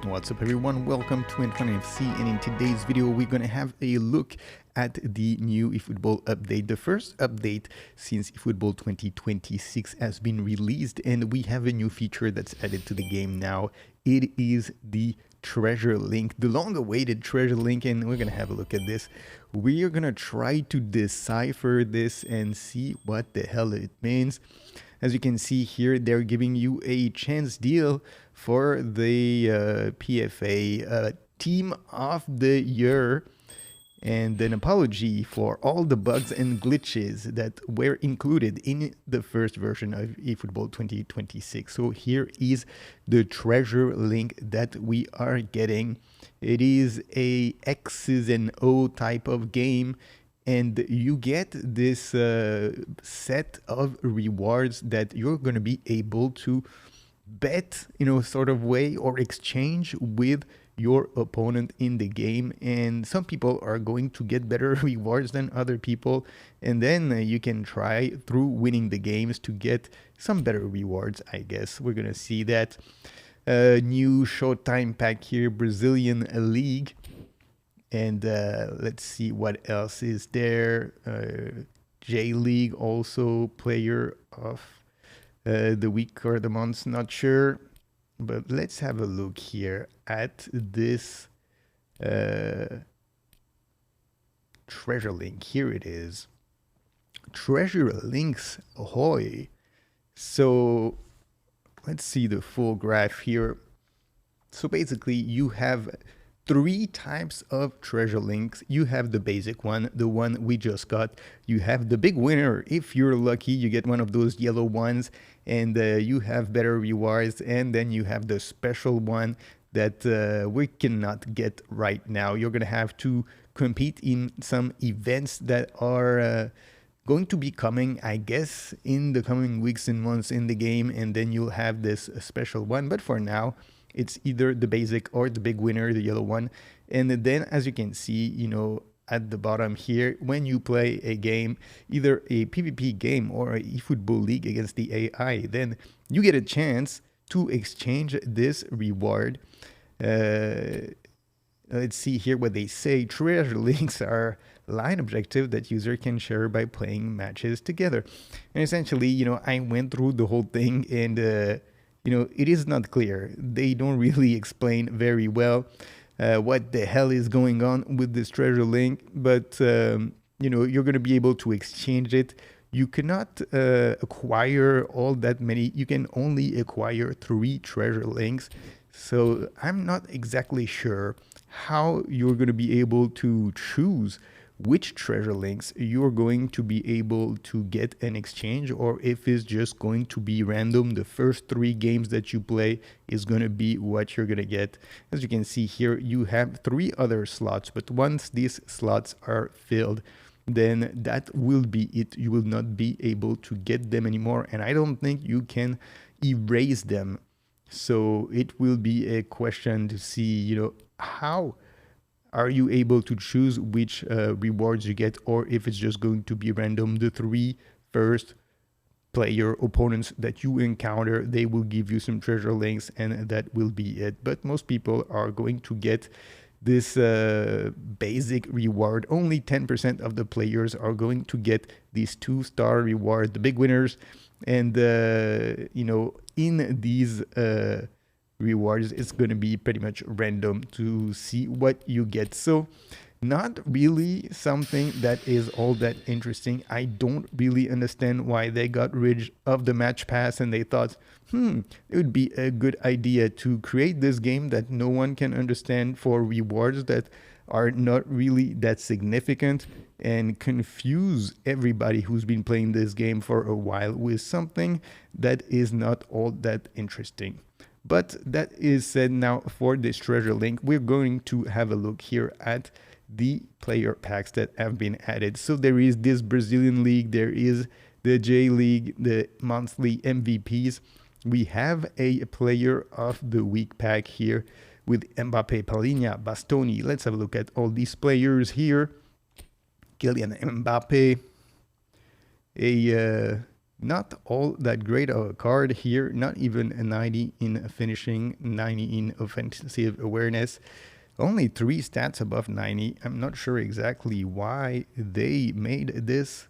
What's up everyone, welcome to NTWANfc, and in today's video we're gonna have a look at the new eFootball update, the first update since eFootball 2026 has been released, and we have a new feature that's added to the game now. It is the treasure link, the long-awaited treasure link, and we're gonna have a look at this. We are gonna try to decipher this and see what the hell it means. As you can see here, they're giving you a chance deal for the PFA Team of the Year, and an apology for all the bugs and glitches that were included in the first version of eFootball 2026. So here is the treasure link that we are getting. It is a X's and O type of game, and you get this set of rewards that you're going to be able to bet, sort of way, or exchange with your opponent in the game. And some people are going to get better rewards than other people, and then you can try through winning the games to get some better rewards, I guess. We're going to see that. New Showtime pack here, Brazilian League. And let's see what else is there. J-League, also player of the week or the month, not sure. But let's have a look here at this treasure link. Here it is. Treasure links, ahoy. So let's see the full graph here. So basically you have three types of treasure links. You have the basic one, the one we just got. You have the big winner. If you're lucky, you get one of those yellow ones, and you have better rewards. And then you have the special one that we cannot get right now. You're gonna have to compete in some events that are going to be coming, I guess, in the coming weeks and months in the game, and then you'll have this special one. But for now, it's either the basic or the big winner, the yellow one. And then, as you can see, at the bottom here, when you play a game, either a PvP game or a eFootball League against the AI, then you get a chance to exchange this reward. Let's see here what they say. Treasure links are line objective that user can share by playing matches together. And essentially, I went through the whole thing, and it is not clear. They don't really explain very well what the hell is going on with this treasure link, but you're going to be able to exchange it. You cannot acquire all that many. You can only acquire 3 treasure links. So I'm not exactly sure how you're going to be able to choose which treasure links you're going to be able to get an exchange, or if it's just going to be random. The first 3 games that you play is going to be what you're going to get. As you can see here, you have 3 other slots, but once these slots are filled, then that will be it. You will not be able to get them anymore, and I don't think you can erase them. So it will be a question to see, how are you able to choose which rewards you get, or if it's just going to be random. The 3 first player opponents that you encounter, they will give you some treasure links, and that will be it. But most people are going to get this basic reward. Only 10% of the players are going to get these 2-star reward, the big winners. And in these rewards, it's going to be pretty much random to see what you get. So not really something that is all that interesting. I don't really understand why they got rid of the match pass, and they thought, it would be a good idea to create this game that no one can understand for rewards that are not really that significant, and confuse everybody who's been playing this game for a while with something that is not all that interesting. But that is said. Now for this treasure link, we're going to have a look here at the player packs that have been added. So there is this Brazilian League, there is the J-League, the monthly MVPs. We have a player of the week pack here with Mbappe, Palhinha, Bastoni. Let's have a look at all these players here. Kylian Mbappe, a Not all that great of a card here, not even a 90 in finishing, 90 in offensive awareness. Only 3 stats above 90. I'm not sure exactly why they made this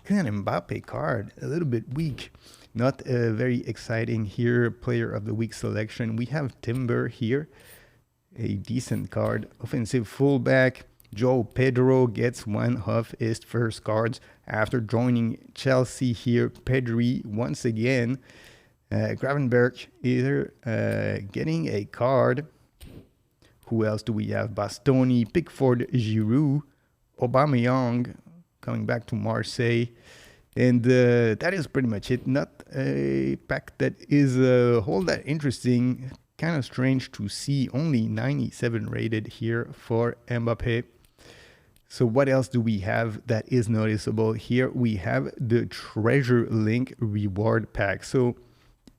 Kylian Mbappe card a little bit weak. Not very exciting here. Player of the week selection. We have Timber here, a decent card. Offensive fullback. Joe Pedro gets one of his first cards after joining Chelsea here. Pedri once again. Gravenberch either getting a card. Who else do we have? Bastoni, Pickford, Giroud, Aubameyang coming back to Marseille. And that is pretty much it. Not a pack that is all that interesting. Kind of strange to see only 97 rated here for Mbappe. So what else do we have that is noticeable here? We have the Treasure Link Reward Pack. So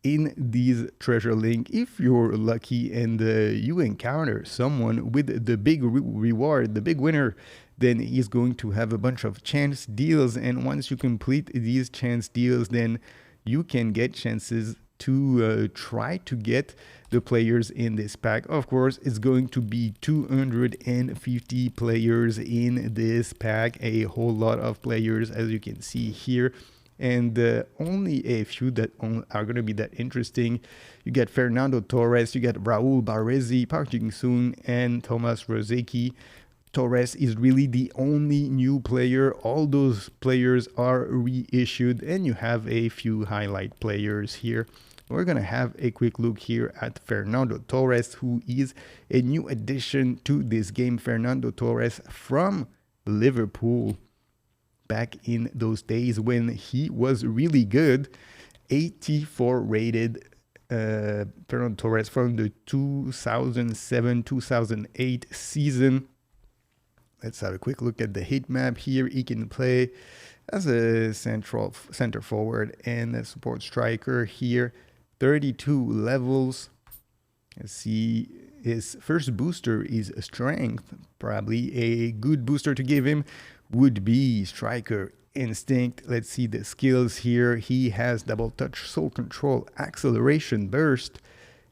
in these Treasure Link, if you're lucky and you encounter someone with the big reward, the big winner, then he's going to have a bunch of chance deals. And once you complete these chance deals, then you can get chances to try to get the players in this pack. Of course, it's going to be 250 players in this pack, a whole lot of players, as you can see here. And only a few that are going to be that interesting. You get Fernando Torres, you get Raul Baresi, Park Jing-soon, and Thomas Rosicky. Torres is really the only new player. All those players are reissued, and you have a few highlight players here. We're going to have a quick look here at Fernando Torres, who is a new addition to this game. Fernando Torres from Liverpool. Back in those days when he was really good. 84 rated Fernando Torres from the 2007-2008 season. Let's have a quick look at the heat map here. He can play as a center forward and a support striker here. 32 levels. Let's see, his first booster is strength. Probably a good booster to give him would be striker instinct. Let's see the skills here. He has double touch, soul control, acceleration, burst,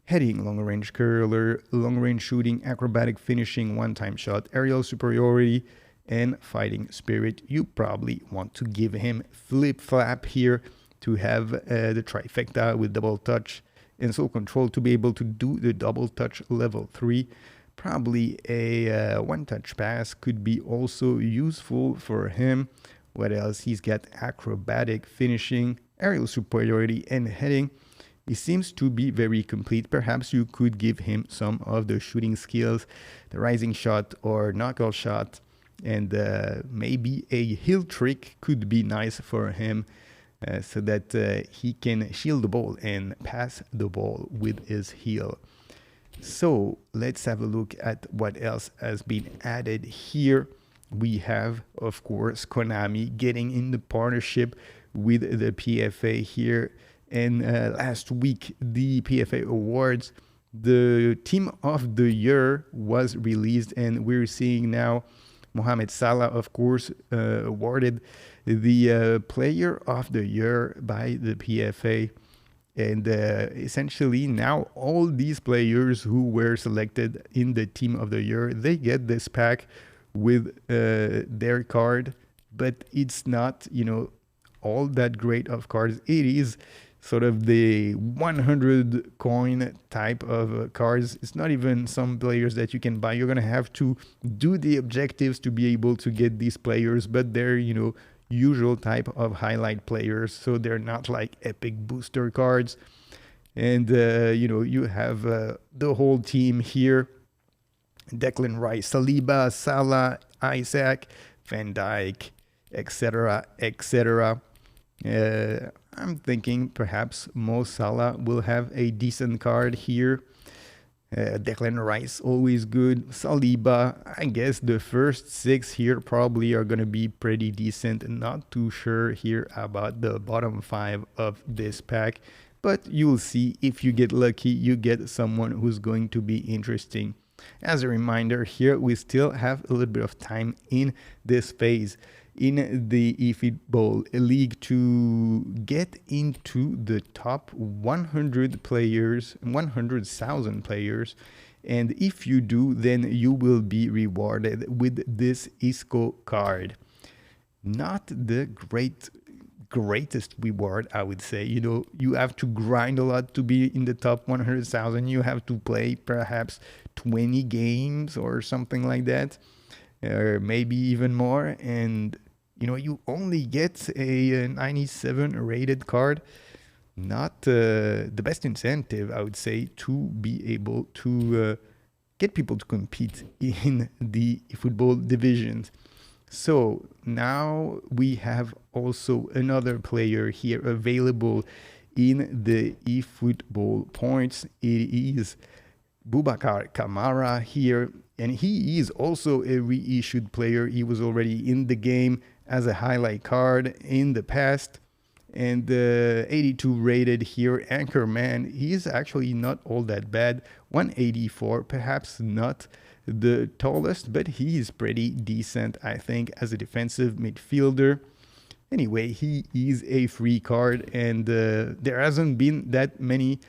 heading, long range curler, long range shooting, acrobatic finishing, one-time shot, aerial superiority, and fighting spirit. You probably want to give him flip flap here to have the trifecta with double touch and soul control to be able to do the double touch level 3. Probably a one-touch pass could be also useful for him. What else? He's got acrobatic finishing, aerial superiority, and heading. He seems to be very complete. Perhaps you could give him some of the shooting skills, the rising shot or knuckle shot, and maybe a heel trick could be nice for him so that he can shield the ball and pass the ball with his heel. So let's have a look at what else has been added here. We have, of course, Konami getting in the partnership with the PFA here. And last week, the PFA Awards, the Team of the Year was released, and we're seeing now Mohamed Salah, of course, awarded the Player of the Year by the PFA. And essentially now all these players who were selected in the Team of the Year, they get this pack with their card. But it's not, all that great of cards. It is sort of the 100 coin type of cards. It's not even some players that you can buy. You're going to have to do the objectives to be able to get these players. But they're, usual type of highlight players, so they're not like epic booster cards. And you have the whole team here: Declan Rice, Saliba, Salah, Isaac, Van Dijk, etc., etc. I'm thinking perhaps Mo Salah will have a decent card here. Declan Rice, always good. Saliba, I guess the first 6 here probably are going to be pretty decent. Not too sure here about the bottom 5 of this pack. But you'll see, if you get lucky, you get someone who's going to be interesting. As a reminder, here we still have a little bit of time in this phase. in the eFootball League to get into the top 100 players, 100,000 players. And if you do, then you will be rewarded with this ISCO card. Not the greatest reward, I would say. You have to grind a lot to be in the top 100,000. You have to play perhaps 20 games or something like that, or maybe even more. And you only get a 97 rated card. Not the best incentive, I would say, to be able to get people to compete in the football divisions. So now we have also another player here available in the eFootball points. It is Boubacar Kamara here, and he is also a reissued player. He was already in the game as a highlight card in the past, and 82 rated here. Anchorman, he is actually not all that bad. 184, perhaps not the tallest, but he is pretty decent, I think, as a defensive midfielder. Anyway, he is a free card, and there hasn't been that many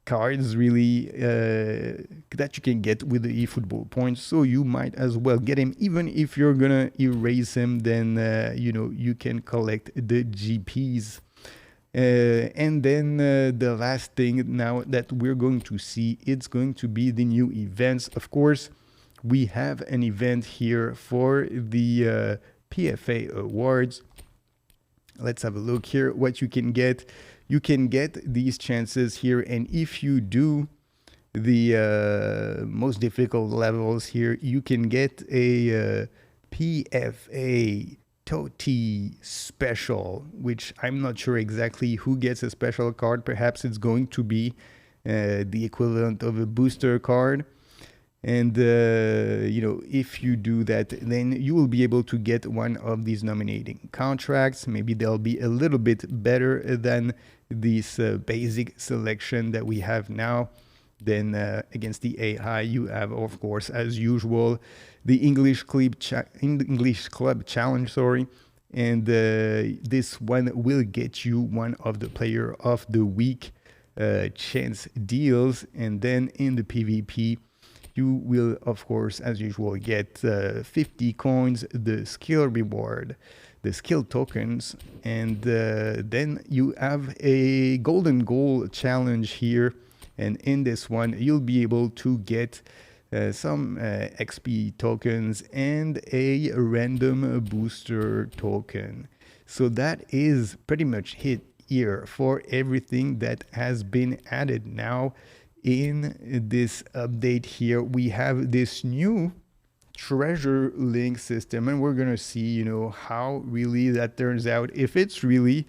cards really that you can get with the eFootball points, so you might as well get him. Even if you're gonna erase him, then you can collect the GPs. And then the last thing now that we're going to see, it's going to be the new events. Of course, we have an event here for the PFA awards. Let's have a look here what you can get. You can get these chances here, and if you do the most difficult levels here, you can get a PFA TOTY special, which I'm not sure exactly who gets a special card. Perhaps it's going to be the equivalent of a booster card. And if you do that, then you will be able to get one of these nominating contracts. Maybe they'll be a little bit better than this basic selection that we have now. Then against the AI, you have, of course, as usual, the English Club Challenge, and this one will get you one of the Player of the Week chance deals. And then in the PvP, you will, of course, as usual, get 50 coins, the skill reward, the skill tokens, and then you have a golden goal challenge here. And in this one, you'll be able to get some XP tokens and a random booster token. So that is pretty much it here for everything that has been added now. In this update here, we have this new treasure link system, and we're gonna see how really that turns out, if it's really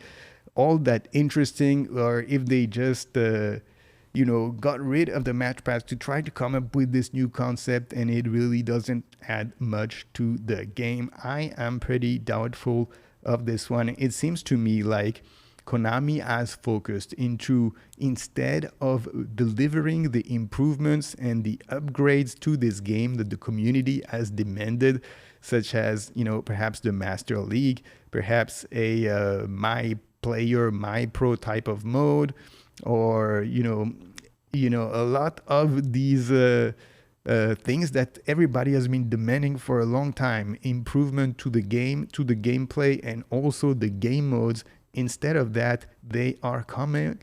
all that interesting, or if they just got rid of the match pass to try to come up with this new concept, and it really doesn't add much to the game. I am pretty doubtful of this one. It seems to me like Konami has focused into, instead of delivering the improvements and the upgrades to this game that the community has demanded, such as, perhaps the Master League, perhaps a my player, my pro type of mode, or, a lot of these things that everybody has been demanding for a long time, improvement to the game, to the gameplay, and also the game modes. Instead of that, they are coming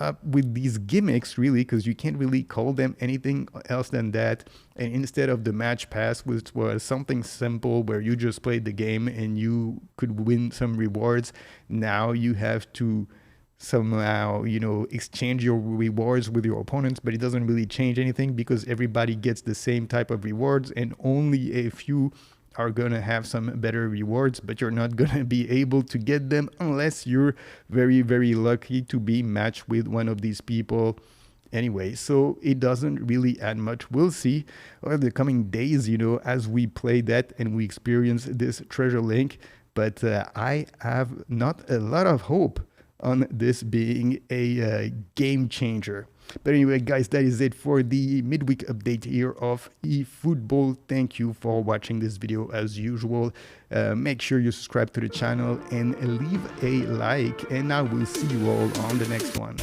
up with these gimmicks, really, because you can't really call them anything else than that. And instead of the match pass, which was something simple where you just played the game and you could win some rewards, now you have to somehow, exchange your rewards with your opponents, but it doesn't really change anything because everybody gets the same type of rewards, and only a few are gonna have some better rewards, but you're not gonna be able to get them unless you're very, very lucky to be matched with one of these people. Anyway, so it doesn't really add much. We'll see over the coming days, as we play that and we experience this treasure link. But I have not a lot of hope on this being a game changer. But anyway, guys, that is it for the midweek update here of eFootball. Thank you for watching this video as usual. Make sure you subscribe to the channel and leave a like, and I will see you all on the next one.